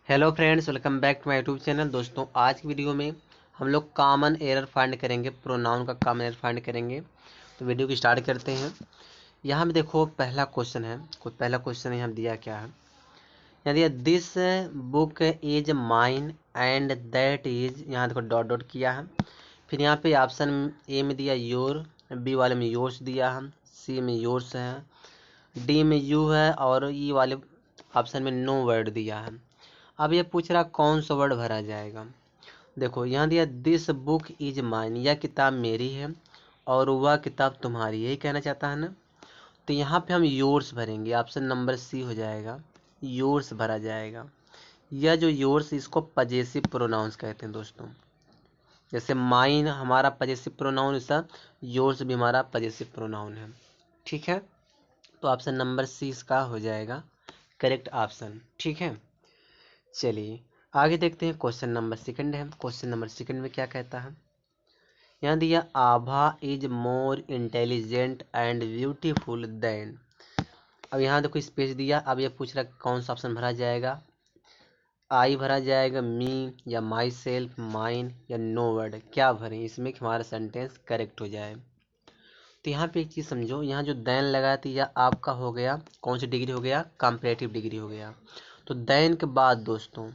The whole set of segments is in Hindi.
Hello friends, welcome back to my YouTube channel. दोस्तों, आज की वीडियो में हम लोग कॉमन एरर फाइंड करेंगे, प्रोनाउन का कॉमन एरर फाइंड करेंगे। तो वीडियो की स्टार्ट करते हैं। यहाँ पे देखो पहला क्वेश्चन है, पहला क्वेश्चन यहाँ दिया क्या है। यहाँ दिया this book is mine and that is, यहाँ देखो डॉट डॉट किया है। फिर यहाँ पे ऑप्शन ए में दिया योर, बी वाले में योर्स दिया है, सी में योर्स है, डी में यू है और ई वाले ऑप्शन में नो वर्ड दिया है। अब ये पूछ रहा कौन सा वर्ड भरा जाएगा। देखो यहाँ दिया दिस बुक इज माइन, यह किताब मेरी है और वह किताब तुम्हारी, यही कहना चाहता है ना। तो यहाँ पे हम योर्स भरेंगे, ऑप्शन नंबर सी हो जाएगा, योर्स भरा जाएगा। यह जो योर्स, इसको पजेसिव प्रोनाउंस कहते हैं दोस्तों। जैसे माइन हमारा पजेसिव प्रोनाउन, ऐसा योर्स भी हमारा पजेसिव प्रोनाउन है। ठीक है, तो ऑप्शन नंबर सी इसका हो जाएगा करेक्ट ऑप्शन। ठीक है, चलिए आगे देखते हैं। क्वेश्चन नंबर सेकंड है। क्वेश्चन नंबर सेकंड में क्या कहता है। यहाँ दिया Abha is more intelligent and beautiful then. अब यहाँ देखो स्पेस दिया। अब ये पूछ रहा है कौन सा ऑप्शन भरा जाएगा। आई भरा जाएगा, मी या माई सेल्फ, माइन या नो वर्ड, क्या भरें इसमें कि हमारा सेंटेंस करेक्ट हो जाए। तो यहाँ पे एक चीज़ समझो, यहाँ जो देन लगाया था यह आपका हो गया कौन सी डिग्री हो गया, कंपैरेटिव डिग्री हो गया। तो देन के बाद दोस्तों,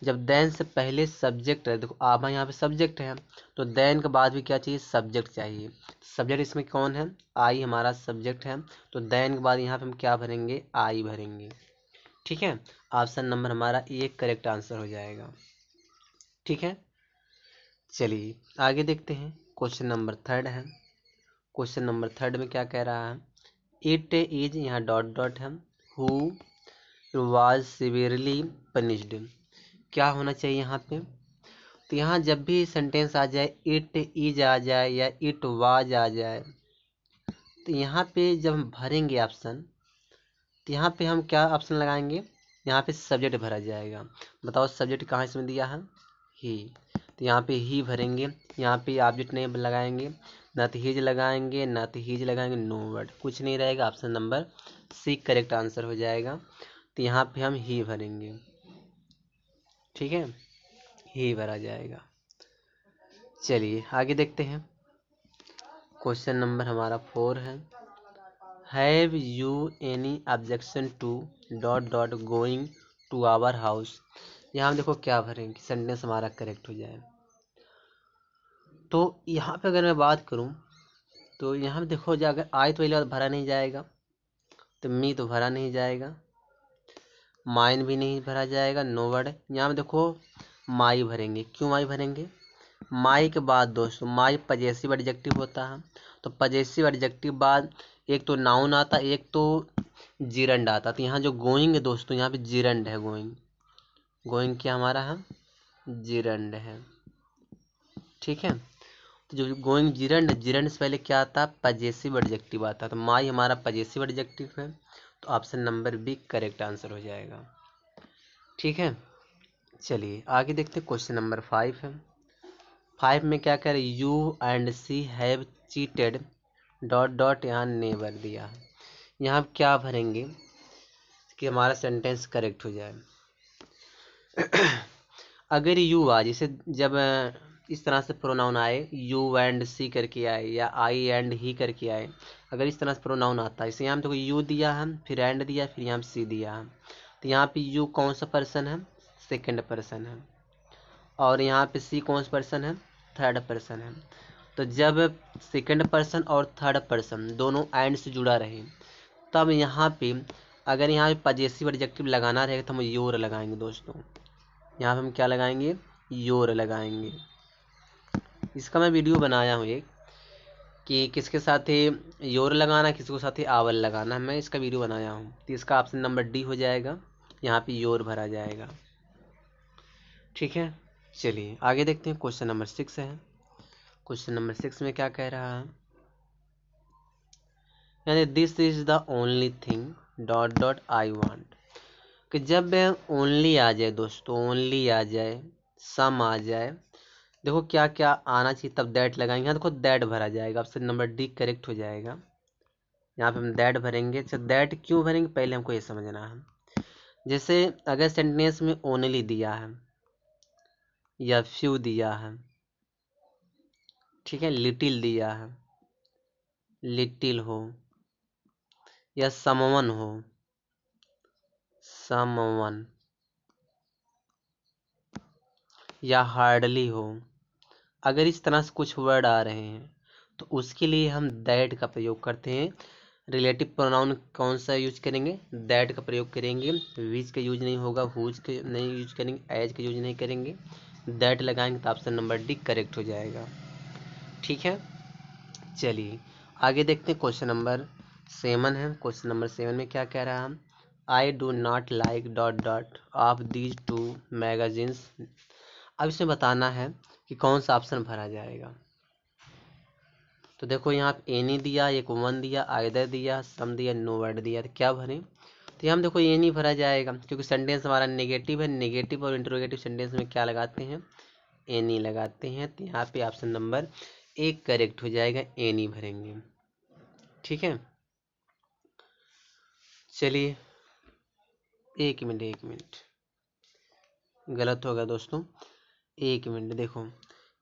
जब देन से पहले सब्जेक्ट है, देखो आभा यहाँ पे सब्जेक्ट है, तो देन के बाद भी क्या चाहिए, सब्जेक्ट चाहिए। सब्जेक्ट इसमें कौन है, आई हमारा सब्जेक्ट है। तो देन के बाद यहाँ पे हम क्या भरेंगे, आई भरेंगे। ठीक है, ऑप्शन नंबर हमारा ए करेक्ट आंसर हो जाएगा। ठीक है, चलिए आगे देखते हैं। क्वेश्चन नंबर थर्ड है। क्वेश्चन नंबर थर्ड में क्या कह रहा है। इट इज, यहाँ डॉट डॉट है, हु वाज सिवियरली पनिश्ड, क्या होना चाहिए यहाँ पे। तो यहाँ जब भी सेंटेंस आ जाए, इट इज आ जाए या इट वाज आ जाए, तो यहाँ पे जब हम भरेंगे ऑप्शन, तो यहाँ पे हम क्या ऑप्शन लगाएंगे, यहाँ पे सब्जेक्ट भरा जाएगा। बताओ सब्जेक्ट कहाँ इसमें दिया है, ही। तो यहाँ पे ही भरेंगे। यहाँ पे ऑब्जेक्ट नहीं लगाएंगे, ना तो हिज लगाएंगे ना तो हिज लगाएंगे, नो वर्ड, कुछ नहीं रहेगा। Option number C correct answer हो जाएगा। तो यहाँ पे हम ही भरेंगे। ठीक है, ही भरा जाएगा। चलिए आगे देखते हैं। क्वेश्चन नंबर हमारा 4 है। Have you any objection to dot dot going to our house. यहाँ देखो क्या भरेंगे, सेंटेंस हमारा करेक्ट हो जाए। तो यहाँ पे अगर मैं बात करूँ, तो यहाँ पे देखो जो अगर आई तो पहले बार भरा नहीं जाएगा, तो मी तो भरा नहीं जाएगा, माइन भी नहीं भरा जाएगा, नो वर्ड। यहाँ पे देखो माई भरेंगे। क्यों माई भरेंगे, माई के बाद दोस्तों माई पजेसिव एडजेक्टिव होता है। तो पजेसिव एडजेक्टिव बाद एक तो नाउन आता, एक तो जीरंड आता। तो यहाँ जो गोइंग है दोस्तों, यहाँ पे जीरंड है, गोइंग। गोइंग क्या हमारा है, जीरंड है। ठीक है, तो जो गोइंग जीरंड, जीरंड से पहले क्या आता, पजेसिव एडजेक्टिव आता। तो माई हमारा पजेसिव एडजेक्टिव है। तो option number B correct answer हो जाएगा। ठीक है, चलिए आगे देखते हैं। क्वेश्चन नंबर 5 है। 5 में क्या कह रहे, you and she have cheated dot dot, यहाँ नेवर दिया है। यहाँ आप क्या भरेंगे कि हमारा सेंटेंस करेक्ट हो जाए। अगर यू आ, जैसे जब इस तरह से प्रोनाउन आए, यू एंड सी करके आए या आई एंड ही करके आए, अगर इस तरह से प्रोनाउन आता है, इसे यहाँ पे देखो यू दिया है, फिर एंड दिया, फिर यहाँ पे सी दिया है। तो यहाँ पे यू कौन सा पर्सन है, सेकंड पर्सन है, और यहाँ पे सी कौन सा पर्सन है, थर्ड पर्सन है। तो जब सेकंड पर्सन और थर्ड पर्सन दोनों एंड से जुड़ा रहे, तब यहाँ पे अगर यहाँ पे पजेसिव एडजेक्टिव लगाना रहेगा तो हम योर लगाएंगे दोस्तों। यहाँ पे हम क्या लगाएंगे, योर लगाएंगे। इसका मैं वीडियो बनाया हूँ एक, कि किसके साथ ही योर लगाना, किसके साथ ही आवल लगाना, मैं इसका वीडियो बनाया हूँ। तो इसका ऑप्शन नंबर डी हो जाएगा, यहाँ पे योर भरा जाएगा। ठीक है, चलिए आगे देखते हैं। क्वेश्चन नंबर 6 है। क्वेश्चन नंबर 6 में क्या कह रहा है, यानी this is the only thing dot dot I want. कि जब ओनली आ जाए दोस्तों, ओनली आ जाए, सम आ जाए, देखो क्या क्या आना चाहिए, तब दैट लगाएंगे। यहाँ देखो दैट भरा जाएगा, ऑप्शन नंबर डी करेक्ट हो जाएगा। यहाँ पे हम दैट भरेंगे। अच्छा दैट क्यों भरेंगे, पहले हमको ये समझना है। जैसे अगर सेंटेंस में ओनली दिया है या फ्यू दिया है, ठीक है, लिटिल दिया है, लिटिल हो, या समवन हो, समवन, या हार्डली हो, अगर इस तरह से कुछ वर्ड आ रहे हैं तो उसके लिए हम दैट का प्रयोग करते हैं। रिलेटिव प्रोनाउन कौन सा यूज करेंगे? दैट का प्रयोग करेंगे। विच का यूज नहीं होगा, हुज के नहीं यूज करेंगे, एज का यूज नहीं करेंगे, दैट लगाएंगे तो ऑप्शन नंबर डी करेक्ट हो जाएगा। ठीक है, चलिए आगे देखते हैं। क्वेश्चन नंबर 7 है। क्वेश्चन नंबर 7 में क्या कह रहा है? I do not like dot dot of these two magazines. अब इसमें बताना है कि कौन सा ऑप्शन भरा जाएगा। तो देखो यहाँ पे एनी दिया, एक वन दिया, आइदर दिया, सम दिया, नो वर्ड दिया, तो क्या भरें? तो यहाँ देखो एनी भरा जाएगा क्योंकि सेंटेंस हमारा नेगेटिव है। नेगेटिव और इंटरोगेटिव सेंटेंस में क्या लगाते हैं? एनी लगाते हैं। तो यहाँ पे ऑप्शन नंबर एक करेक्ट हो जाएगा, एनी भरेंगे। ठीक है, चलिए एक मिनट, गलत होगा दोस्तों, एक मिनट। देखो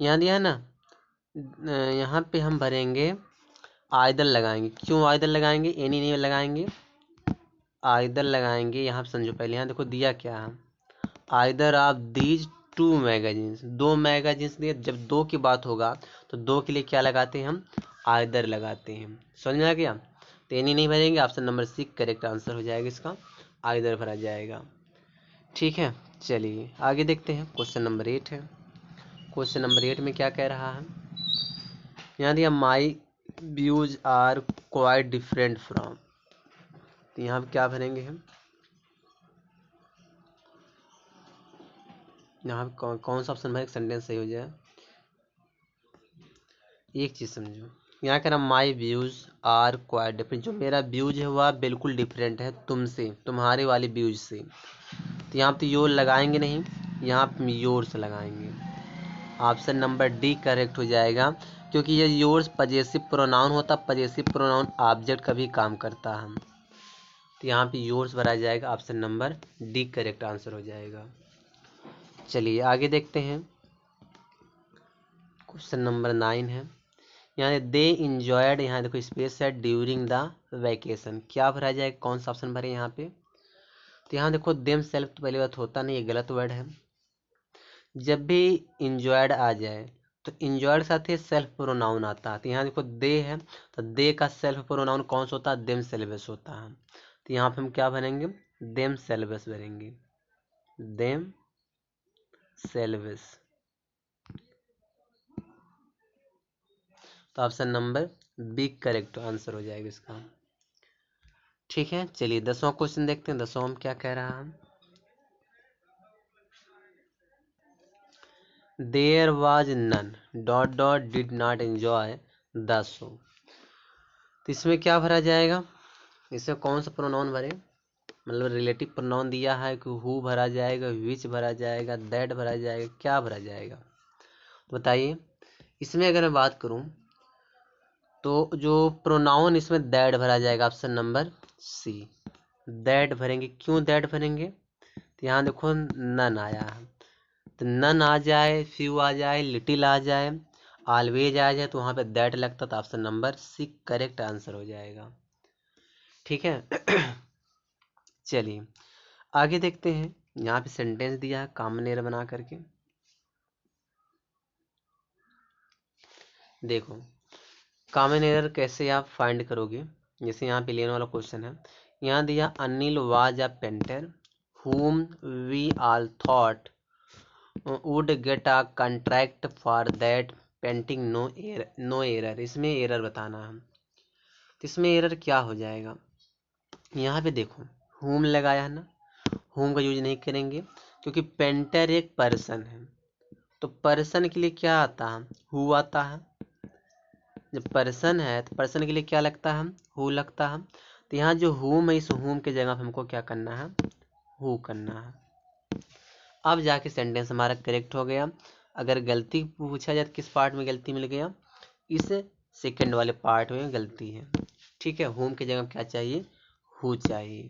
यहाँ दिया है ना, यहाँ पे हम भरेंगे आइदर लगाएंगे। क्यों आइदर लगाएंगे, एनी नहीं लगाएंगे, आइदर लगाएंगे। यहाँ पे समझो पहले, यहाँ देखो दिया क्या है, either of these two magazines, दो मैगजीन्स दिए। जब दो की बात होगा तो दो के लिए क्या लगाते हैं हम? आइदर लगाते हैं। समझ में आ गया? तो एनी नहीं भरेंगे, option number C correct answer हो जाएगा इसका, आइदर भरा जाएगा। ठीक है, चलिए आगे देखते हैं। क्वेश्चन नंबर 8 है। क्वेश्चन नंबर 8 में क्या कह रहा है? यहाँ दिया my views are quite different from. तो यहाँ पे क्या भरेंगे हम? यहाँ पे कौन सा ऑप्शन भरे सेंटेंस सही हो जाए? एक चीज़ समझो, यहाँ कह रहा my views are quite different. जो मेरा व्यूज है वह बिल्कुल डिफरेंट है तुमसे, तुम्हारे वाले व्यूज से। तो यहाँ पे योर लगाएंगे नहीं, यहाँ पे योर्स लगाएंगे। ऑप्शन नंबर डी करेक्ट हो जाएगा क्योंकि ये योर्स पजेसिव प्रोनाउन होता, पजेसिव प्रोनाउन ऑब्जेक्ट का भी काम करता है। तो यहाँ पे योर्स भरा जाएगा, option number D correct answer हो जाएगा। चलिए आगे देखते हैं। क्वेश्चन नंबर 9 है। यहाँ दे इंजॉयड, यहाँ देखो स्पेस है, ड्यूरिंग द वैकेशन। क्या भरा जाए, कौन सा ऑप्शन भरे यहाँ पे? तो यहाँ देखो देम सेल्फ तो पहली बात होता नहीं, ये गलत वर्ड है। जब भी इंजॉयड आ जाए तो इंजॉयड साथ ही सेल्फ प्रोनाउन आता है। तो यहाँ देखो दे है, तो दे का सेल्फ प्रोनाउन कौन सा होता है? देम सेल्वेस होता है। तो यहाँ पे हम क्या भरेंगे? देम सेल्वेस भरेंगे, देम सेल्वेस। तो option number B correct answer हो जाएगा इसका। ठीक है, चलिए 10वां क्वेश्चन देखते हैं। 10वां में क्या कह रहा है? There was none dot dot did not enjoy the show. तो इसमें क्या भरा जाएगा? इसमें कौन सा प्रोनाउन भरे? मतलब रिलेटिव प्रोनाउन दिया है कि हु भरा जाएगा, विच भरा जाएगा, दैट भरा जाएगा, क्या भरा जाएगा? तो बताइए। इसमें अगर मैं बात करूं तो जो प्रोनाउन इसमें दैट भरा जाएगा, ऑप्शन नंबर सी दैट भरेंगे। क्यों दैट भरेंगे? तो यहाँ देखो नन आया है, तो नन आ जाए, फ्यू आ जाए, लिटिल आ जाए, ऑलवेज आ जाए, तो वहाँ पे दैट लगता, तो option number C correct answer हो जाएगा। ठीक है चलिए आगे देखते हैं। यहाँ पे सेंटेंस दिया है कॉमन एरर बना करके। देखो कॉमन एरर कैसे आप फाइंड करोगे? जैसे यहाँ पे लेने वाला क्वेश्चन है, यहाँ दिया Anil was a painter whom we all thought would get a contract for that painting, no error। इसमें एरर बताना है, तो इसमें एरर क्या हो जाएगा? यहाँ पे देखो whom लगाया है ना, whom का यूज नहीं करेंगे क्योंकि पेंटर एक पर्सन है। तो पर्सन के लिए क्या आता है? हु आता है। जब पर्सन है तो पर्सन के लिए क्या लगता है? हु लगता है। तो यहाँ जो हुम है, इस हुम के जगह हमको क्या करना है? हु करना है। अब जाके सेंटेंस हमारा करेक्ट हो गया। अगर गलती पूछा जाए तो किस पार्ट में गलती मिल गया? इस सेकंड वाले पार्ट में गलती है। ठीक है, होम की जगह क्या चाहिए? हु चाहिए।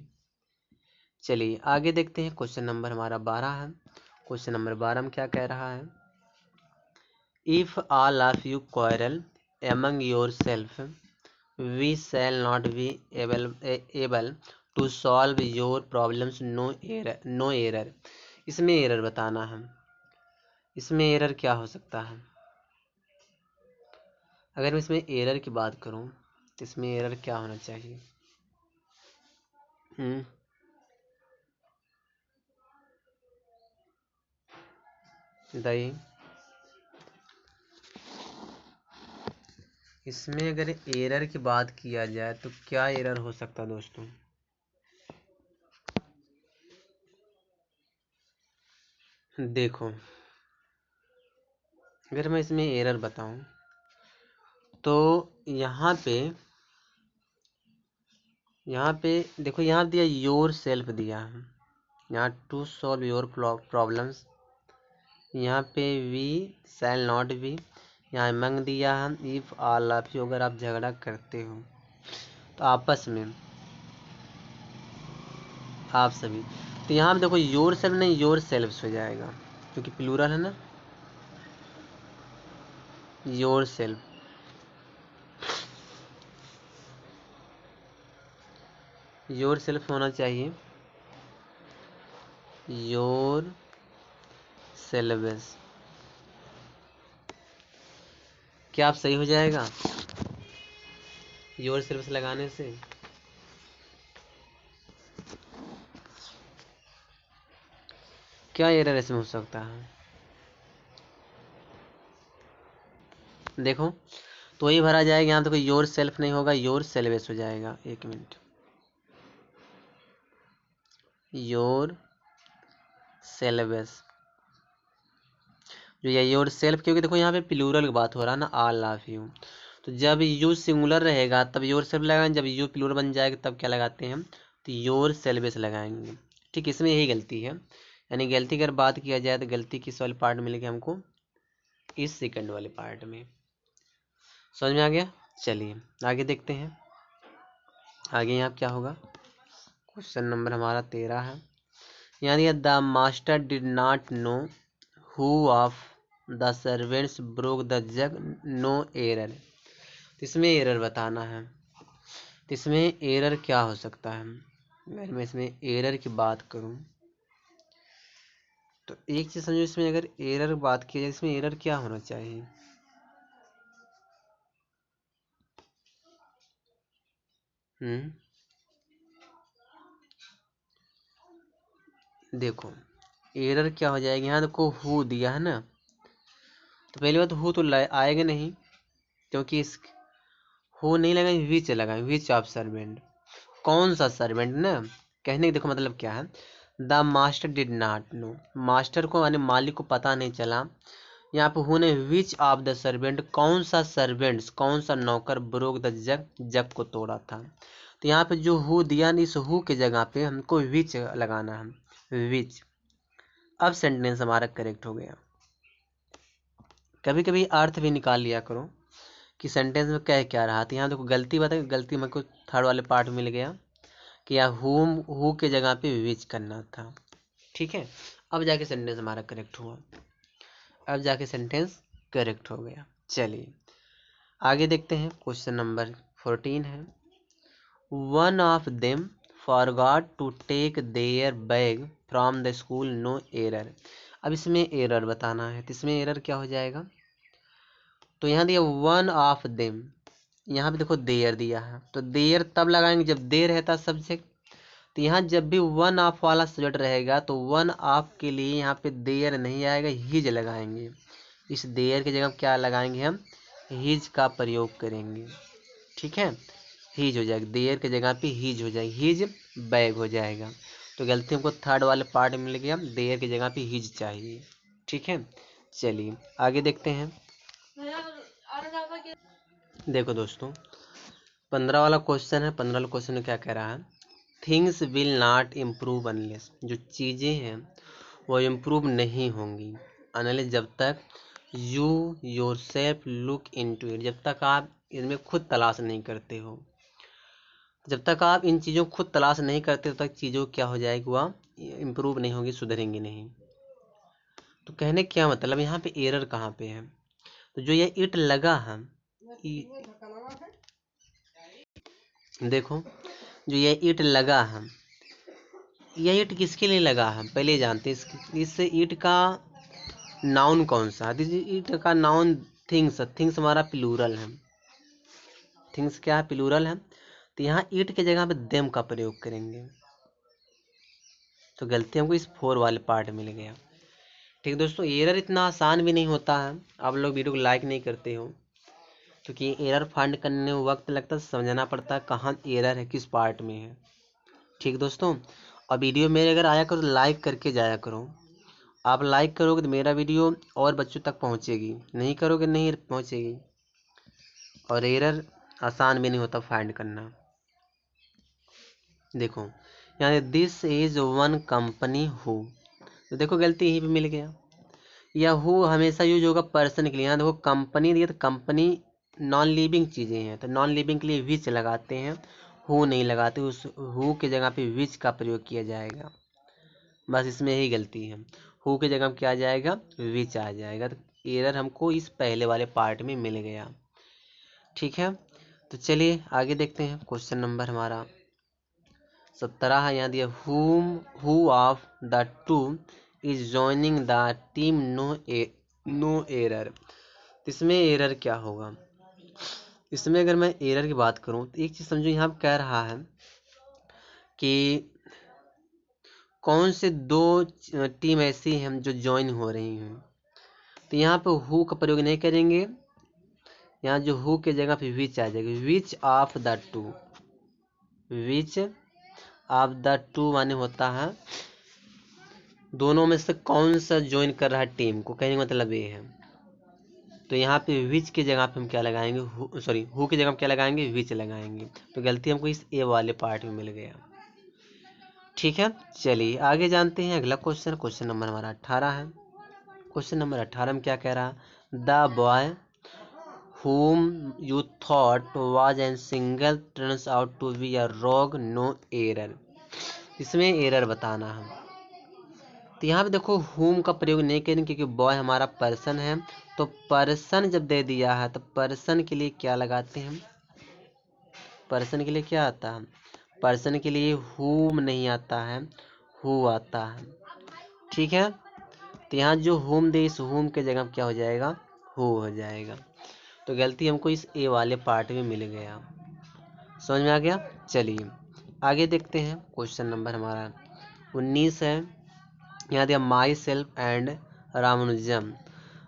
चलिए आगे देखते हैं, क्वेश्चन नंबर हमारा 12 है। क्वेश्चन नंबर 12 में क्या कह रहा है, if all of you quarrel among yourself we shall not be able to solve your problems, no error. इसमें एरर बताना है, इसमें एरर क्या हो सकता है। अगर मैं इसमें एरर की बात करूं तो इसमें एरर क्या होना चाहिए। बताइए, इसमें अगर एरर की बात किया जाए तो क्या एरर हो सकता है दोस्तों। देखो, अगर मैं इसमें एरर बताऊं तो यहाँ पे देखो, यहाँ दिया योर सेल्फ दिया है, यहाँ टू सॉल्व योर प्रॉब्लम्स, यहाँ पे वी शैल नॉट बी, यहाँ मंग दिया है इफ ऑल ऑफ यू, अगर आप झगड़ा करते हो तो आपस में आप सभी, तो यहाँ पे देखो योर सेल्फ नहीं योर सेल्फ्स हो जाएगा, क्योंकि प्लूरल है ना, योर सेल्फ। योर सेल्फ होना चाहिए योर सेल्व्स। क्या आप सही हो जाएगा योर सेल्व्स लगाने से। क्या एरर इसमें हो सकता है, देखो तो वही भरा जाएगा, यहाँ तो कोई योर सेल्फ नहीं होगा, योर सेल्वेस हो जाएगा। एक मिनट, योर सेल्वेस जो ये योर सेल्फ, क्योंकि देखो यहाँ पे प्लूरल की बात हो रहा है ना, ऑल ऑफ यू, तो जब यू सिंगुलर रहेगा तब योर सेल्फ लगाएंगे, जब यू प्लूरल बन जाएगा तब क्या लगाते हैं हम, तो योर सेल्वेस लगाएंगे। ठीक, इसमें यही गलती है, यानी गलती अगर बात किया जाए तो गलती किस वाले पार्ट में मिलेगी हमको, इस सेकंड वाले पार्ट में। समझ में आ गया। चलिए आगे देखते हैं, आगे यहाँ क्या होगा। क्वेश्चन नंबर हमारा 13 है, यानी the master did not know who of the servants broke the jug, no error. तो इसमें एरर बताना है, तो इसमें एरर क्या हो सकता है। अगर मैं इसमें एरर की बात करूं तो एक चीज समझो, इसमें अगर एरर बात की जाए इसमें एरर क्या होना चाहिए। देखो एरर क्या हो जाएगी, यहाँ देखो हु दिया है ना, तो पहली बात हु तो आएगा नहीं, क्योंकि इस हु नहीं लगाएंगे, विच लगाएंगे, विच ऑफ सर्वेंट, कौन सा सर्वेंट ना। कहने का देखो मतलब क्या है, the master did not no, master को यानी मालिक को पता नहीं चला, यहाँ पे हु ने विच ऑफ द सर्वेंट, कौन सा सर्वेंट्स, कौन सा नौकर, ब्रोक द जग, जग को तोड़ा था। तो यहाँ पे जो हु दिया नहीं, इस हु के जगह पे हमको विच लगाना है, विच। अब सेंटेंस हमारा करेक्ट हो गया। कभी कभी अर्थ भी निकाल लिया करो कि सेंटेंस में कह क्या रहा था। यहाँ देखो गलती बता, गलती मेरे को थर्ड वाले पार्ट में मिल गया कि यहाँ हु के जगह पे विच करना था। ठीक है, अब जाके सेंटेंस हमारा करेक्ट हुआ, अब जाके सेंटेंस करेक्ट हो गया। चलिए आगे देखते हैं, क्वेश्चन नंबर 14 है, one of them forgot to take their bag from the school, no error. अब इसमें एरर बताना है, तो इसमें एरर क्या हो जाएगा। तो यहाँ दिया वन ऑफ देम, यहाँ पे देखो देयर दिया है, तो देयर तब लगाएंगे जब दे रहता सब्जेक्ट। तो यहाँ जब भी वन ऑफ वाला सब्जेक्ट रहेगा तो वन ऑफ के लिए यहाँ पे देयर नहीं आएगा, हिज लगाएंगे। इस देयर की जगह क्या लगाएंगे हम, हिज का प्रयोग करेंगे। ठीक है, हिज हो जाएगा, देयर की जगह पे हिज हो जाएगी, हिज बैग हो जाएगा। तो गलती हमको थर्ड वाले पार्ट में मिल गया, देयर की जगह पे हिज चाहिए। ठीक है, चलिए आगे देखते हैं। देखो दोस्तों 15 वाला क्वेश्चन है, 15 वाला क्वेश्चन में क्या कह रहा है, things will not improve unless, जो चीज़ें हैं वो इम्प्रूव नहीं होंगी अनलेस, जब तक you yourself look into it, जब तक आप इनमें खुद तलाश नहीं करते हो। जब तक आप इन चीज़ों को खुद तलाश नहीं करते तब तक चीज़ों क्या हो जाएगी, वह इम्प्रूव नहीं होगी, सुधरेंगी नहीं। तो कहने क्या मतलब, यहाँ पे एरर कहाँ पे है? तो जो ये इट लगा है, देखो जो ये ईट लगा है, यह ईट किसके लिए लगा है पहले जानते हैं। इस ईट का नाउन कौन सा है? ईट का नाउन थिंग्स। थिंग्स हमारा प्लूरल है। थिंग्स क्या है? प्लूरल है। तो यहाँ ईट के जगह पे देम का प्रयोग करेंगे, तो गलती हमको इस फोर वाले पार्ट में मिल गया। ठीक दोस्तों, एरर इतना आसान भी नहीं होता है। आप लोग वीडियो को लाइक नहीं करते हो, क्योंकि एरर फाइंड करने में वक्त लगता है, समझना पड़ता है कहाँ एरर है, किस पार्ट में है। ठीक दोस्तों, और वीडियो मेरे अगर आया करो तो लाइक करके जाया करो। आप लाइक करोगे तो मेरा वीडियो और बच्चों तक पहुंचेगी, नहीं करोगे नहीं पहुंचेगी। और एरर आसान भी नहीं होता फाइंड करना। देखो यहाँ this is one company who, तो देखो गलती यहीं पे मिल गया। या हु हमेशा यूज होगा पर्सन के लिए। यहाँ देखो कंपनी दिया, तो कंपनी नॉन लिविंग चीज़ें हैं, तो नॉन लिविंग के लिए विच लगाते हैं, हु नहीं लगाते। उस हु के जगह पे विच का प्रयोग किया जाएगा। बस इसमें ही गलती है। हु की जगह क्या आ जाएगा? विच आ जाएगा। तो एरर हमको इस पहले वाले पार्ट में मिल गया। ठीक है, तो चलिए आगे देखते हैं। क्वेश्चन नंबर हमारा 17 है। यहाँ दिया who of the two is joining the team, no error. इसमें एरर क्या होगा? इसमें अगर मैं एरर की बात करूं तो एक चीज़ समझो, यहाँ कह रहा है कि कौन से दो टीम ऐसी हैं जो ज्वाइन हो रही हैं। तो यहाँ पे हु का प्रयोग नहीं करेंगे, यहाँ जो हु के जगह पे विच आ जाएगी। Which of the to, which of the to माने होता है दोनों में से कौन सा ज्वाइन कर रहा है टीम को, कहने का मतलब ये है। तो यहाँ पे विच की जगह पे हम क्या लगाएंगे? हु की जगह हम क्या लगाएंगे? विच लगाएंगे। तो गलती हमको इस ए वाले पार्ट में मिल गया। ठीक है, चलिए आगे जानते हैं अगला क्वेश्चन। क्वेश्चन नंबर हमारा 18 है। क्वेश्चन नंबर 18 में क्या कह रहा है? The boy whom you thought was a single turns out to be a rogue, no error। इसमें एरर बताना है। तो यहाँ पे देखो whom का प्रयोग नहीं करेंगे, क्योंकि बॉय हमारा पर्सन है। तो पर्सन जब दे दिया है तो पर्सन के लिए क्या लगाते हैं? पर्सन के लिए क्या आता है? पर्सन के लिए whom नहीं आता है, who आता है। ठीक है, तो यहाँ जो whom दे, इस whom के जगह क्या हो जाएगा? who हो जाएगा। तो गलती हमको इस ए वाले पार्ट में मिल गया। समझ में आ गया? चलिए आगे देखते हैं। क्वेश्चन नंबर हमारा 19 है। यहाँ दिया my self and Ramanujan,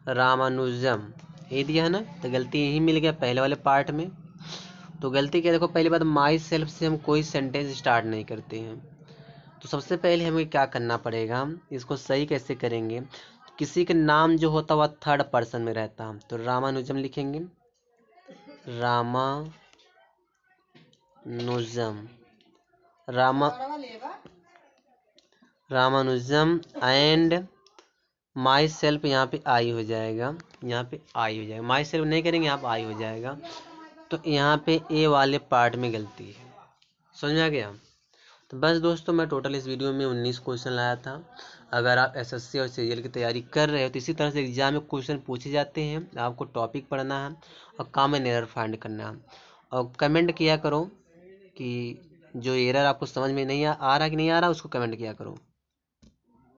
Ramanujan ये दिया है ना, तो गलती यही मिल गया पहले वाले पार्ट में। तो गलती क्या, देखो पहली बात, माई सेल्फ से हम कोई सेंटेंस स्टार्ट नहीं करते हैं। तो सबसे पहले हमें क्या करना पड़ेगा, इसको सही कैसे करेंगे? किसी के नाम जो होता हुआ थर्ड पर्सन में रहता, तो रामानुजम लिखेंगे, Ramanujan, Ramanujan and my self, यहाँ पे आई हो जाएगा, यहाँ पे आई हो जाएगा। माई सेल्फ नहीं करेंगे, यहाँ पे आई हो जाएगा। तो यहाँ पे ए वाले पार्ट में गलती है। समझ में आ गया? तो बस दोस्तों, मैं टोटल इस वीडियो में 19 क्वेश्चन लाया था। अगर आप एसएससी और सीजीएल की तैयारी कर रहे हो तो इसी तरह से एग्जाम में क्वेश्चन पूछे जाते हैं। आपको टॉपिक पढ़ना है और कॉमन एरर फाइंड करना है। और कमेंट किया करो कि जो एरर आपको समझ में नहीं आ रहा कि नहीं आ रहा, उसको कमेंट किया करो।